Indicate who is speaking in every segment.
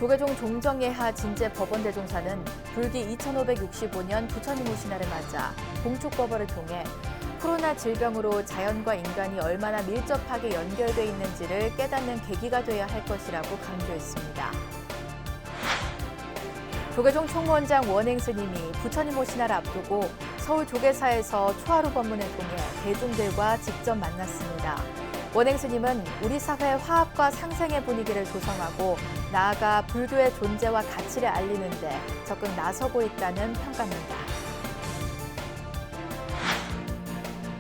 Speaker 1: 조계종 종정예하 진제 법원대종사는 불기 2565년 부처님 오신 날을 맞아 봉축법어를 통해 코로나 질병으로 자연과 인간이 얼마나 밀접하게 연결돼 있는지를 깨닫는 계기가 돼야 할 것이라고 강조했습니다. 조계종 총무원장 원행 스님이 부처님 오신 날을 앞두고 서울 조계사에서 초하루 법문을 통해 대중들과 직접 만났습니다. 원행 스님은 우리 사회 화합과 상생의 분위기를 조성하고 나아가 불교의 존재와 가치를 알리는 데 적극 나서고 있다는 평가입니다.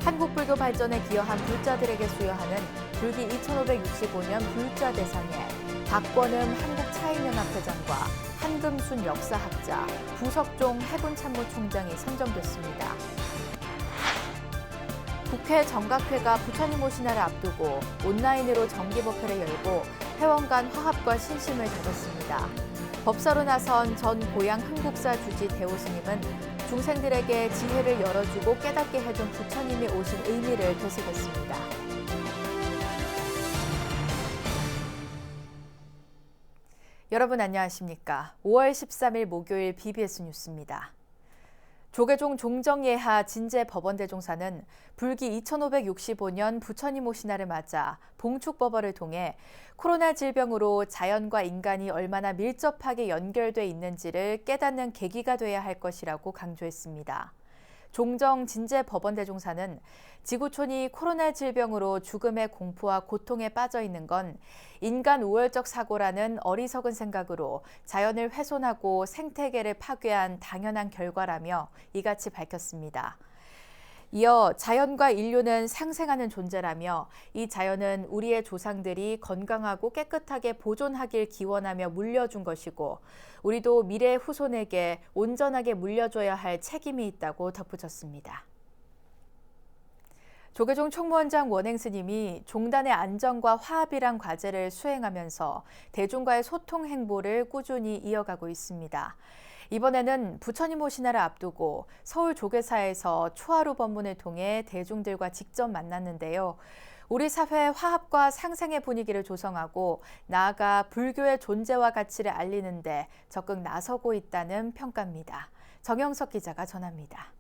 Speaker 1: 한국 불교 발전에 기여한 불자들에게 수여하는 불기 2565년 불자대상에 박권음 한국차인연합회장과 한금순 역사학자, 부석종 해군참모총장이 선정됐습니다. 국회 정각회가 부처님 오신 날을 앞두고 온라인으로 정기법회를 열고 회원 간 화합과 신심을 다졌습니다. 법사로 나선 전 고향 흥국사 주지 대오스님은 중생들에게 지혜를 열어주고 깨닫게 해준 부처님이 오신 의미를 되새겼습니다. 여러분 안녕하십니까? 5월 13일 목요일 BBS 뉴스입니다. 조계종 종정예하 진제 법원대종사는 불기 2565년 부처님 오신 날을 맞아 봉축법어를 통해 코로나 질병으로 자연과 인간이 얼마나 밀접하게 연결돼 있는지를 깨닫는 계기가 돼야 할 것이라고 강조했습니다. 종정 진제 법원대종사는 지구촌이 코로나 질병으로 죽음의 공포와 고통에 빠져 있는 건 인간 우월적 사고라는 어리석은 생각으로 자연을 훼손하고 생태계를 파괴한 당연한 결과라며 이같이 밝혔습니다. 이어 자연과 인류는 상생하는 존재라며 이 자연은 우리의 조상들이 건강하고 깨끗하게 보존하길 기원하며 물려준 것이고 우리도 미래 후손에게 온전하게 물려줘야 할 책임이 있다고 덧붙였습니다. 조계종 총무원장 원행 스님이 종단의 안정과 화합이란 과제를 수행하면서 대중과의 소통 행보를 꾸준히 이어가고 있습니다. 이번에는 부처님 오신 날을 앞두고 서울 조계사에서 초하루 법문을 통해 대중들과 직접 만났는데요. 우리 사회 화합과 상생의 분위기를 조성하고 나아가 불교의 존재와 가치를 알리는 데 적극 나서고 있다는 평가입니다. 정영석 기자가 전합니다.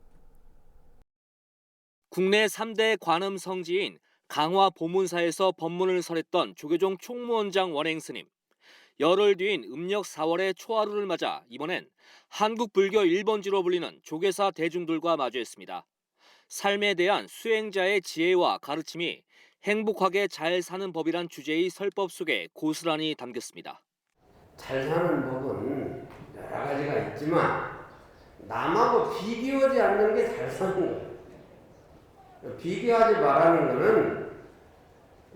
Speaker 2: 국내 3대 관음 성지인 강화 보문사에서 법문을 설했던 조계종 총무원장 원행 스님. 열흘 뒤인 음력 4월의 초하루를 맞아 이번엔 한국 불교 1번지로 불리는 조계사 대중들과 마주했습니다. 삶에 대한 수행자의 지혜와 가르침이 행복하게 잘 사는 법이란 주제의 설법 속에 고스란히 담겼습니다.
Speaker 3: 잘 사는 법은 여러 가지가 있지만 남하고 비교하지 않는 게 잘 사는 거예요. 비교하지 말라는 거는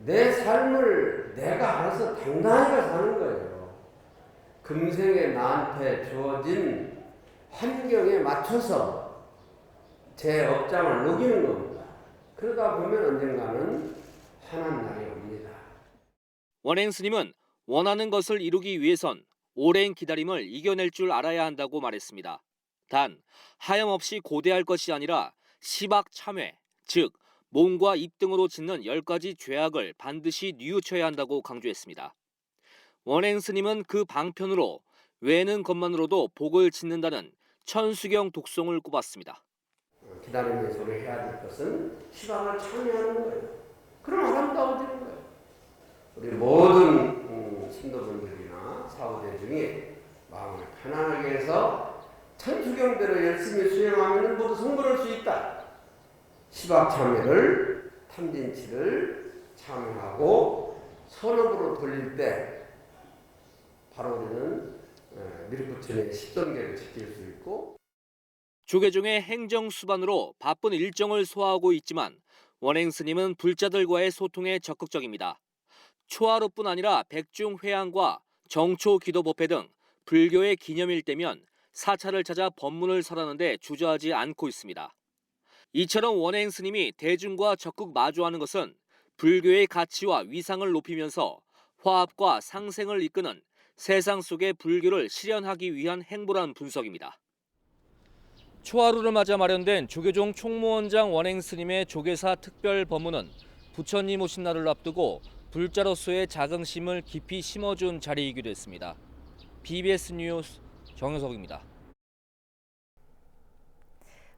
Speaker 3: 내 삶을 내가 알아서 당당하게 사는 거예요. 금생에 나한테 주어진 환경에 맞춰서 제 업장을 녹이는 겁니다. 그러다 보면 언젠가는 환한 날이 옵니다.
Speaker 2: 원행 스님은 원하는 것을 이루기 위해선 오랜 기다림을 이겨낼 줄 알아야 한다고 말했습니다. 단 하염없이 고대할 것이 아니라 시박참회, 즉 몸과 입 등으로 짓는 10가지 죄악을 반드시 뉘우쳐야 한다고 강조했습니다. 원행 스님은 그 방편으로 외는 것만으로도 복을 짓는다는 천수경 독송을 꼽았습니다.
Speaker 3: 기다리면서 해야 될 것은 시방을 참여하는 거예요. 그럼 아름다워지는 거예요. 우리 모든 신도분들이나 사후대 중에 마음을 편안하게 해서 천수경대로 열심히 수행하면 모두 성불할 수 있다. 시박참회를 탐진치를 참여하고 선업으로 돌릴 때 바로 우리는 밀부처의 십선계를 지킬 수 있고
Speaker 2: 조계종의 행정수반으로 바쁜 일정을 소화하고 있지만 원행 스님은 불자들과의 소통에 적극적입니다. 초하루뿐 아니라 백중회양과 정초기도법회 등 불교의 기념일 때면 사찰을 찾아 법문을 설하는데 주저하지 않고 있습니다. 이처럼 원행 스님이 대중과 적극 마주하는 것은 불교의 가치와 위상을 높이면서 화합과 상생을 이끄는 세상 속의 불교를 실현하기 위한 행보란 분석입니다. 초하루를 맞아 마련된 조계종 총무원장 원행 스님의 조계사 특별 법문은 부처님 오신 날을 앞두고 불자로서의 자긍심을 깊이 심어준 자리이기도 했습니다. BBS 뉴스 정효석입니다.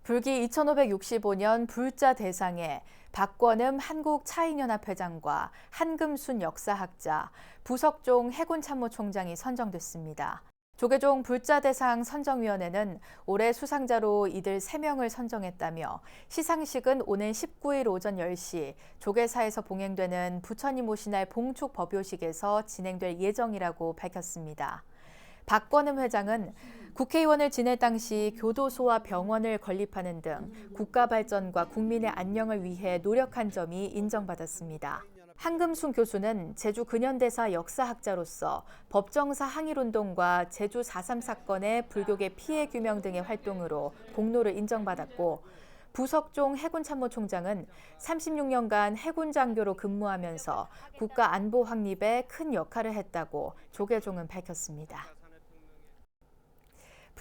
Speaker 1: 불기 2565년 불자 대상에 박권음 한국차인연합회장과 한금순 역사학자, 부석종 해군참모총장이 선정됐습니다. 조계종 불자대상 선정위원회는 올해 수상자로 이들 3명을 선정했다며 시상식은 오는 19일 오전 10시 조계사에서 봉행되는 부처님 오신날 봉축 법요식에서 진행될 예정이라고 밝혔습니다. 박권음 회장은 국회의원을 지낼 당시 교도소와 병원을 건립하는 등 국가 발전과 국민의 안녕을 위해 노력한 점이 인정받았습니다. 한금순 교수는 제주 근현대사 역사학자로서 법정사 항일운동과 제주 4.3 사건의 불교계 피해 규명 등의 활동으로 공로를 인정받았고, 부석종 해군참모총장은 36년간 해군장교로 근무하면서 국가 안보 확립에 큰 역할을 했다고 조계종은 밝혔습니다.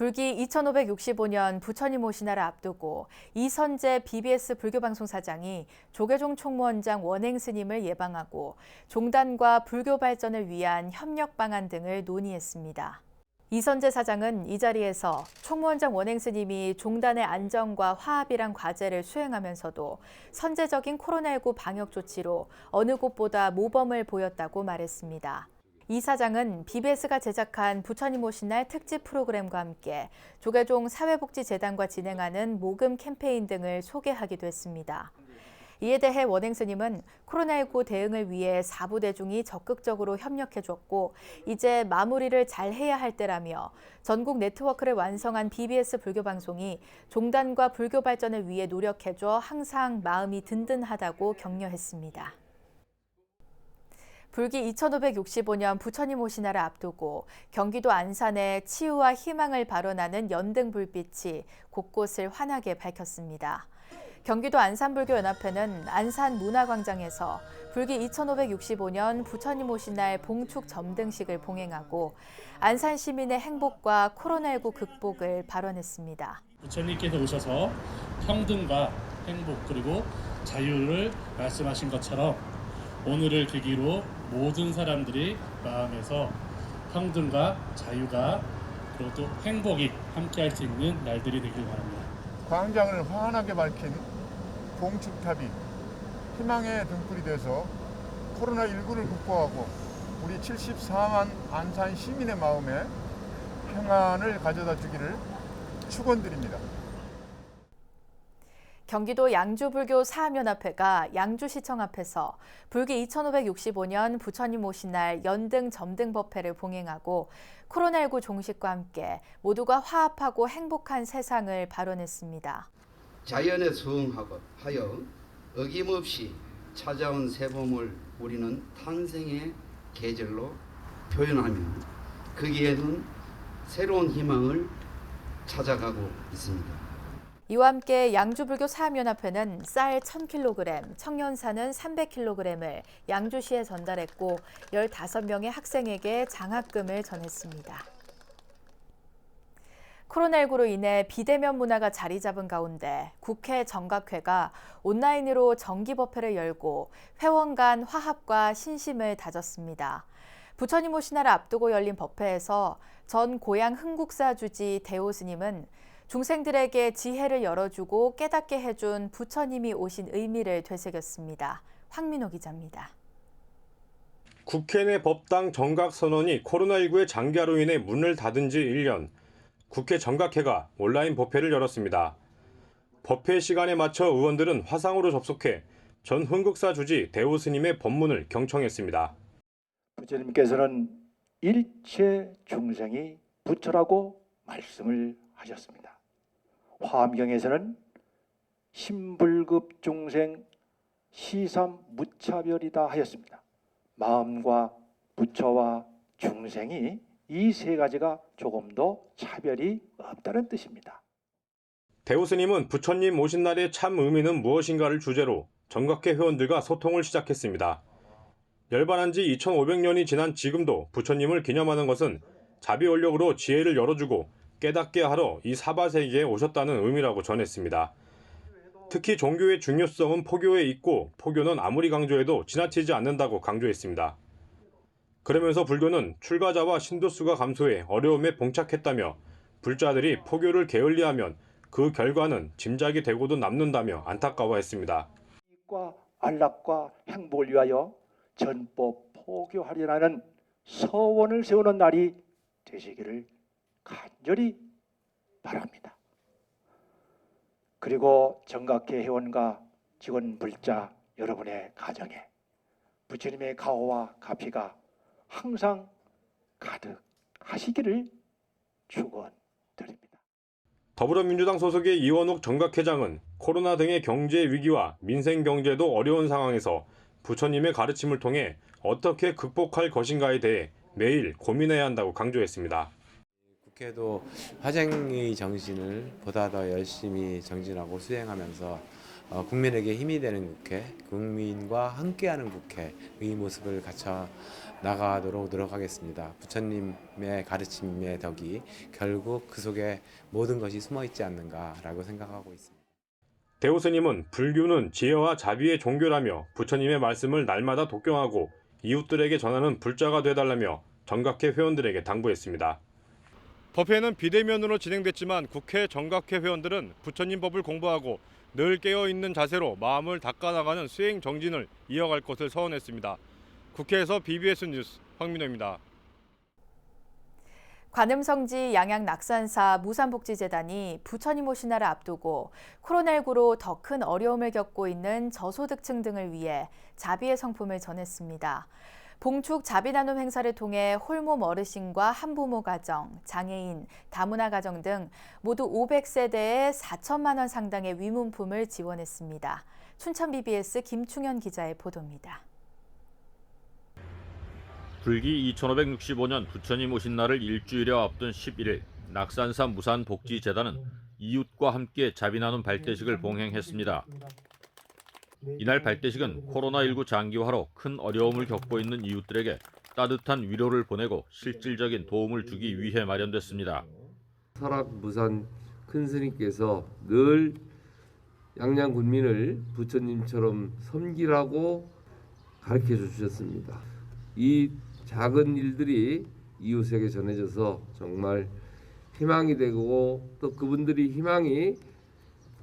Speaker 1: 불기 2565년 부처님 오신날을 앞두고 이선재 BBS 불교방송사장이 조계종 총무원장 원행 스님을 예방하고 종단과 불교 발전을 위한 협력 방안 등을 논의했습니다. 이선재 사장은 이 자리에서 총무원장 원행 스님이 종단의 안정과 화합이란 과제를 수행하면서도 선제적인 코로나19 방역 조치로 어느 곳보다 모범을 보였다고 말했습니다. 이 사장은 BBS가 제작한 부처님 오신날 특집 프로그램과 함께 조계종 사회복지재단과 진행하는 모금 캠페인 등을 소개하기도 했습니다. 이에 대해 원행 스님은 코로나19 대응을 위해 사부대중이 적극적으로 협력해줬고 이제 마무리를 잘 해야 할 때라며 전국 네트워크를 완성한 BBS 불교방송이 종단과 불교 발전을 위해 노력해줘 항상 마음이 든든하다고 격려했습니다. 불기 2565년 부처님 오신날을 앞두고 경기도 안산에 치유와 희망을 발원하는 연등 불빛이 곳곳을 환하게 밝혔습니다. 경기도 안산불교연합회는 안산문화광장에서 불기 2565년 부처님 오신날 봉축 점등식을 봉행하고 안산 시민의 행복과 코로나19 극복을 발언했습니다.
Speaker 4: 부처님께서 오셔서 평등과 행복 그리고 자유를 말씀하신 것처럼 오늘을 계기로 모든 사람들이 마음에서 평등과 자유가 그리고 또 행복이 함께할 수 있는 날들이 되길 바랍니다.
Speaker 5: 광장을 환하게 밝힌 봉축탑이 희망의 등불이 돼서 코로나19를 극복하고 우리 74만 안산 시민의 마음에 평안을 가져다 주기를 축원드립니다.
Speaker 1: 경기도 양주불교 사암연합회가 양주시청 앞에서 불기 2565년 부처님 오신날 연등 점등법회를 봉행하고 코로나19 종식과 함께 모두가 화합하고 행복한 세상을 발언했습니다.
Speaker 3: 자연에 수응하여 어김없이 찾아온 새봄을 우리는 탄생의 계절로 표현하며 거기에는 새로운 희망을 찾아가고 있습니다.
Speaker 1: 이와 함께 양주불교 사암연합회는 쌀 1000kg, 청년사는 300kg을 양주시에 전달했고 15명의 학생에게 장학금을 전했습니다. 코로나19로 인해 비대면 문화가 자리 잡은 가운데 국회 정각회가 온라인으로 정기법회를 열고 회원 간 화합과 신심을 다졌습니다. 부처님 오신날을 앞두고 열린 법회에서 전 고향 흥국사 주지 대호 스님은 중생들에게 지혜를 열어주고 깨닫게 해준 부처님이 오신 의미를 되새겼습니다. 황민호 기자입니다.
Speaker 6: 국회 내 법당 정각 선언이 코로나19의 장기화로 인해 문을 닫은 지 1년, 국회 정각회가 온라인 법회를 열었습니다. 법회 시간에 맞춰 의원들은 화상으로 접속해 전 흥국사 주지 대호 스님의 법문을 경청했습니다.
Speaker 7: 부처님께서는 일체 중생이 부처라고 말씀을 하셨습니다. 화엄경에서는 신불급 중생 시삼 무차별이다 하였습니다. 마음과 부처와 중생이 이 세 가지가 조금도 차별이 없다는 뜻입니다.
Speaker 6: 대호 스님은 부처님 오신 날의 참 의미는 무엇인가를 주제로 정각회 회원들과 소통을 시작했습니다. 열반한 지 2500년이 지난 지금도 부처님을 기념하는 것은 자비원력으로 지혜를 열어주고 깨닫게 하러 이 사바세계에 오셨다는 의미라고 전했습니다. 특히 종교의 중요성은 포교에 있고 포교는 아무리 강조해도 지나치지 않는다고 강조했습니다. 그러면서 불교는 출가자와 신도수가 감소해 어려움에 봉착했다며 불자들이 포교를 게을리하면 그 결과는 짐작이 되고도 남는다며 안타까워했습니다.
Speaker 7: 과 안락과 행복을 위하여 전법 포교하리라는 서원을 세우는 날이 되시기를 간절히 바랍니다. 그리고 정각회 회원과 직원 불자 여러분의 가정에 부처님의 가호와 가피가 항상 가득하시기를 축원드립니다.
Speaker 6: 더불어민주당 소속의 이원욱 정각회장은 코로나 등의 경제 위기와 민생 경제도 어려운 상황에서 부처님의 가르침을 통해 어떻게 극복할 것인가에 대해 매일 고민해야 한다고 강조했습니다.
Speaker 8: 국회도 화쟁의 정신을 보다 더 열심히 정진하고 수행하면서 국민에게 힘이 되는 국회, 국민과 함께하는 국회의 모습을 갖춰 나가도록 노력하겠습니다. 부처님의 가르침의 덕이 결국 그 속에 모든 것이 숨어 있지 않는가라고 생각하고 있습니다.
Speaker 6: 대우 스님은 불교는 지혜와 자비의 종교라며 부처님의 말씀을 날마다 독경하고 이웃들에게 전하는 불자가 되달라며 정각회 회원들에게 당부했습니다. 법회는 비대면으로 진행됐지만 국회 정각회 회원들은 부처님 법을 공부하고 늘 깨어있는 자세로 마음을 닦아나가는 수행 정진을 이어갈 것을 서원했습니다. 국회에서 BBS 뉴스 황민호입니다.
Speaker 1: 관음성지 양양낙산사 무산복지재단이 부처님 오신 날을 앞두고 코로나19로 더 큰 어려움을 겪고 있는 저소득층 등을 위해 자비의 성품을 전했습니다. 봉축 자비나눔 행사를 통해 홀몸 어르신과 한부모 가정, 장애인, 다문화 가정 등 모두 500세대에 4천만 원 상당의 위문품을 지원했습니다. 춘천 BBS 김충현 기자의 보도입니다.
Speaker 9: 불기 2565년 부처님 오신 날을 일주일여 앞둔 11일, 낙산사 무산복지재단은 이웃과 함께 자비나눔 발대식을 봉행했습니다. 이날 발대식은 코로나19 장기화로 큰 어려움을 겪고 있는 이웃들에게 따뜻한 위로를 보내고 실질적인 도움을 주기 위해 마련됐습니다.
Speaker 10: 설악 무산 큰 스님께서 늘 양양 군민을 부처님처럼 섬기라고 가르쳐 주셨습니다. 이 작은 일들이 이웃에게 전해져서 정말 희망이 되고 또 그분들이 희망이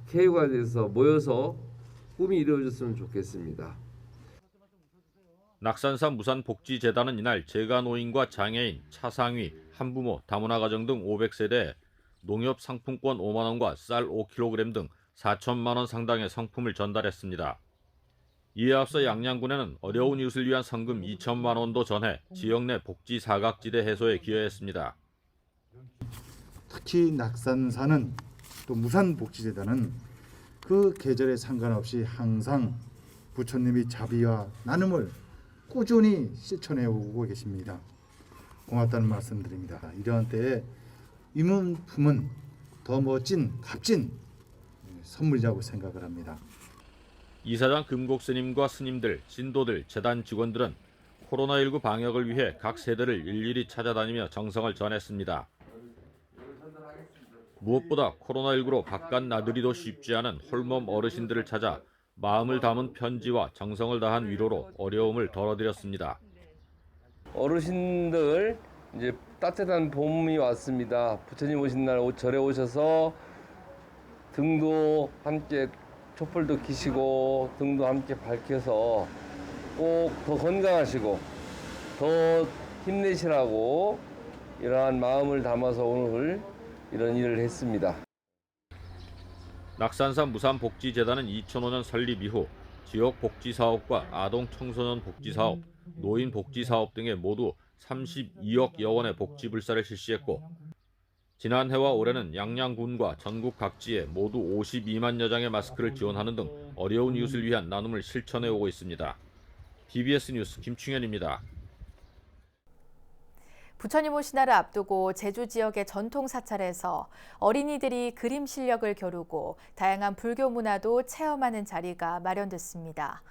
Speaker 10: 케이가 돼서 모여서 꿈이 이루어졌으면 좋겠습니다.
Speaker 9: 낙산사 무산복지재단은 이날 재가노인과 장애인, 차상위, 한부모, 다문화 가정 등 500세대에 농협 상품권 5만 원과 쌀 5kg 등 4천만 원 상당의 상품을 전달했습니다. 이에 앞서 양양군에는 어려운 이웃을 위한 성금 2천만 원도 전해 지역 내 복지 사각지대 해소에 기여했습니다.
Speaker 11: 특히 낙산사는 또 무산복지재단은 그 계절에 상관없이 항상 부처님의 자비와 나눔을 꾸준히 실천해오고 계십니다. 고맙다는 말씀드립니다. 이러한 때에 위문품은 더 멋진 값진 선물이라고 생각을 합니다.
Speaker 9: 이사장 금곡스님과 스님들, 신도들, 재단 직원들은 코로나19 방역을 위해 각 세대를 일일이 찾아다니며 정성을 전했습니다. 무엇보다 코로나19로 바깥 나들이도 쉽지 않은 홀몸 어르신들을 찾아 마음을 담은 편지와 정성을 다한 위로로 어려움을 덜어드렸습니다.
Speaker 10: 어르신들 이제 따뜻한 봄이 왔습니다. 부처님 오신 날 절에 오셔서 등도 함께 촛불도 켜시고 등도 함께 밝혀서 꼭 더 건강하시고 더 힘내시라고 이러한 마음을 담아서 오늘 이런 일을 했습니다.
Speaker 9: 낙산사 무산복지재단은 2005년 설립 이후 지역 복지사업과 아동 청소년 복지사업, 노인 복지사업 등에 모두 32억여 원의 복지불사를 실시했고 지난해와 올해는 양양군과 전국 각지에 모두 52만여 장의 마스크를 지원하는 등 어려운 이웃을 위한 나눔을 실천해오고 있습니다. BBS 뉴스 김충현입니다.
Speaker 1: 부처님 오신 날을 앞두고 제주 지역의 전통 사찰에서 어린이들이 그림 실력을 겨루고 다양한 불교 문화도 체험하는 자리가 마련됐습니다.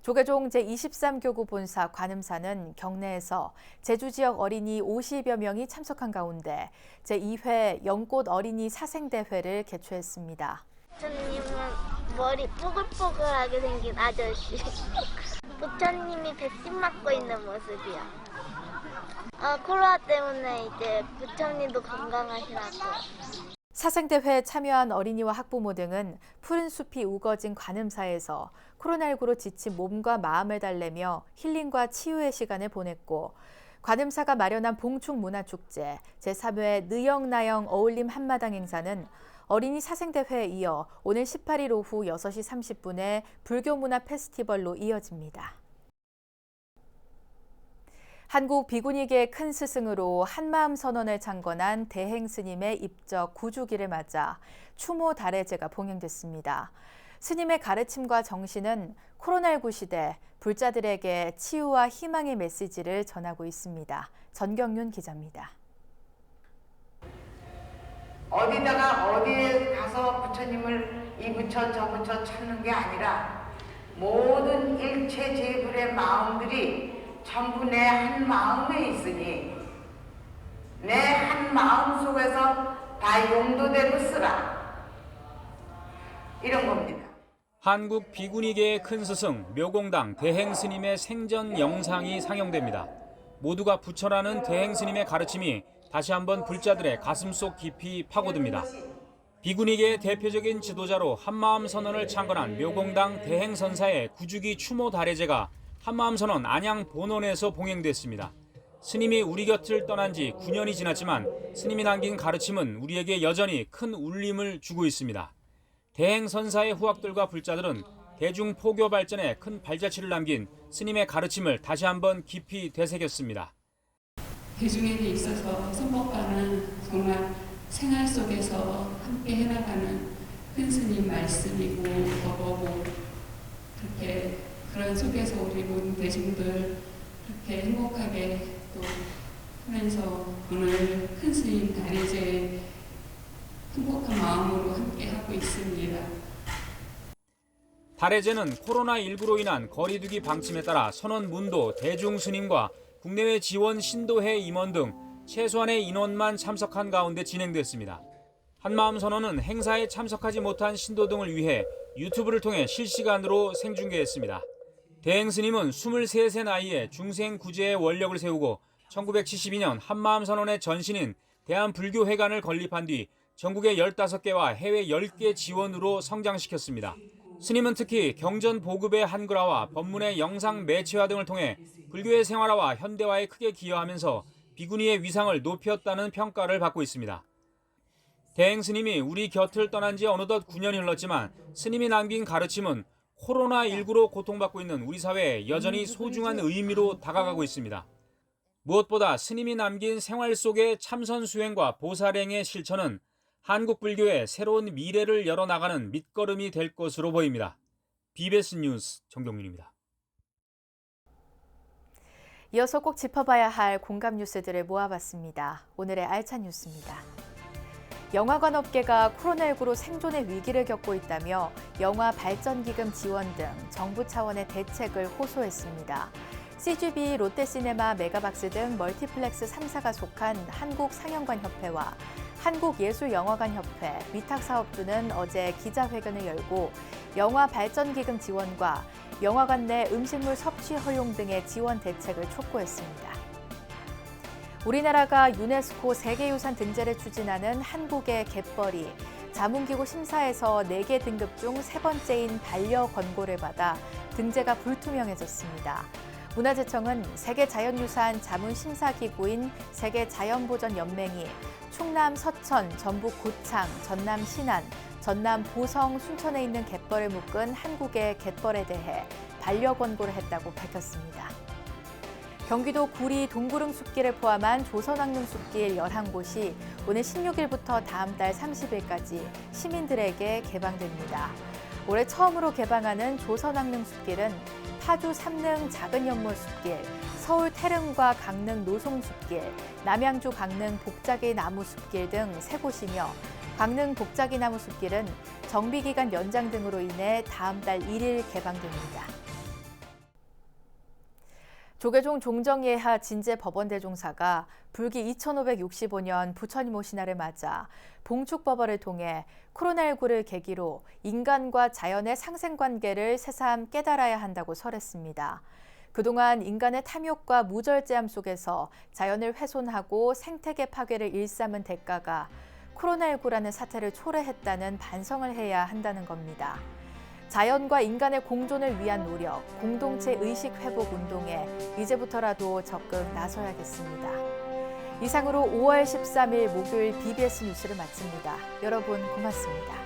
Speaker 1: 조계종 제23교구 본사 관음사는 경내에서 제주 지역 어린이 50여 명이 참석한 가운데 제2회 연꽃 어린이 사생대회를 개최했습니다.
Speaker 12: 부처님은 머리 뽀글뽀글하게 생긴 아저씨. 부처님이 백신 맞고 있는 모습이요. 코로나 때문에 이제 부처님도 건강하시라고.
Speaker 1: 사생대회에 참여한 어린이와 학부모 등은 푸른 숲이 우거진 관음사에서 코로나19로 지친 몸과 마음을 달래며 힐링과 치유의 시간을 보냈고, 관음사가 마련한 봉축문화축제 제3회 느영나영 어울림 한마당 행사는 어린이 사생대회에 이어 오늘 18일 오후 6시 30분에 불교문화 페스티벌로 이어집니다. 한국 비구니계의 큰 스승으로 한마음 선언을 창건한 대행 스님의 입적 9주기를 맞아 추모 달해제가 봉행됐습니다. 스님의 가르침과 정신은 코로나19 시대 불자들에게 치유와 희망의 메시지를 전하고 있습니다. 전경윤 기자입니다.
Speaker 13: 어디에 가서 부처님을 이 부처 저 부처 찾는 게 아니라 모든 일체 제불의 마음들이 전부 내 한 마음에 있으니 내 한 마음 속에서 다 용도대로 쓰라, 이런 겁니다.
Speaker 14: 한국 비구니계의 큰 스승 묘공당 대행 스님의 생전 영상이 상영됩니다. 모두가 부처라는 대행 스님의 가르침이 다시 한번 불자들의 가슴속 깊이 파고듭니다. 비구니계의 대표적인 지도자로 한마음 선언을 창건한 묘공당 대행 선사의 9주기 추모 달해제가 한마음 선언 안양 본원에서 봉행됐습니다. 스님이 우리 곁을 떠난 지 9년이 지났지만 스님이 남긴 가르침은 우리에게 여전히 큰 울림을 주고 있습니다. 대행 선사의 후학들과 불자들은 대중 포교 발전에 큰 발자취를 남긴 스님의 가르침을 다시 한번 깊이 되새겼습니다.
Speaker 15: 대중에게 있어서 선법과는 정말 생활 속에서 함께 해나가는 큰 스님 말씀이고 법이고, 그렇게 그런 속에서 우리 모든 대중들 그렇게 행복하게 또 하면서 오늘 큰 스님 달해제 행복한 마음으로 함께 하고 있습니다.
Speaker 14: 달해제는 코로나19로 인한 거리두기 방침에 따라 선언 문도 대중 스님과 국내외 지원 신도회 임원 등 최소한의 인원만 참석한 가운데 진행됐습니다. 한마음 선언은 행사에 참석하지 못한 신도 등을 위해 유튜브를 통해 실시간으로 생중계했습니다. 대행 스님은 23세 나이에 중생 구제의 원력을 세우고 1972년 한마음 선언의 전신인 대한불교회관을 건립한 뒤 전국의 15개와 해외 10개 지원으로 성장시켰습니다. 스님은 특히 경전 보급의 한글화와 법문의 영상 매체화 등을 통해 불교의 생활화와 현대화에 크게 기여하면서 비구니의 위상을 높였다는 평가를 받고 있습니다. 대행 스님이 우리 곁을 떠난 지 어느덧 9년이 흘렀지만 스님이 남긴 가르침은 코로나19로 고통받고 있는 우리 사회에 여전히 소중한 의미로 다가가고 있습니다. 무엇보다 스님이 남긴 생활 속의 참선 수행과 보살행의 실천은 한국 불교의 새로운 미래를 열어나가는 밑거름이 될 것으로 보입니다. BBS 뉴스 정경윤입니다.
Speaker 1: 이어서 꼭 짚어봐야 할 공감 뉴스들을 모아봤습니다. 오늘의 알찬 뉴스입니다. 영화관 업계가 코로나19로 생존의 위기를 겪고 있다며 영화 발전기금 지원 등 정부 차원의 대책을 호소했습니다. CGV, 롯데시네마, 메가박스 등 멀티플렉스 3사가 속한 한국상영관협회와 한국예술영화관협회, 위탁사업주는 어제 기자회견을 열고 영화 발전기금 지원과 영화관 내 음식물 섭취 허용 등의 지원 대책을 촉구했습니다. 우리나라가 유네스코 세계유산 등재를 추진하는 한국의 갯벌이 자문기구 심사에서 4개 등급 중 3번째인 반려 권고를 받아 등재가 불투명해졌습니다. 문화재청은 세계자연유산 자문심사기구인 세계자연보전연맹이 충남 서천, 전북 고창, 전남 신안, 전남 보성, 순천에 있는 갯벌을 묶은 한국의 갯벌에 대해 반려 권고를 했다고 밝혔습니다. 경기도 구리 동구릉 숲길을 포함한 조선왕릉 숲길 11곳이 오늘 16일부터 다음 달 30일까지 시민들에게 개방됩니다. 올해 처음으로 개방하는 조선왕릉 숲길은 파주 삼릉 작은 연못 숲길, 서울 태릉과 강릉 노송 숲길, 남양주 강릉 복자기 나무 숲길 등 3곳이며 강릉 복자기 나무 숲길은 정비기간 연장 등으로 인해 다음 달 1일 개방됩니다. 조계종 종정예하 진제법원대종사가 불기 2565년 부처님 오신 날을 맞아 봉축법원을 통해 코로나19를 계기로 인간과 자연의 상생관계를 새삼 깨달아야 한다고 설했습니다. 그동안 인간의 탐욕과 무절제함 속에서 자연을 훼손하고 생태계 파괴를 일삼은 대가가 코로나19라는 사태를 초래했다는 반성을 해야 한다는 겁니다. 자연과 인간의 공존을 위한 노력, 공동체 의식 회복 운동에 이제부터라도 적극 나서야겠습니다. 이상으로 5월 13일 목요일 BBS 뉴스를 마칩니다. 여러분 고맙습니다.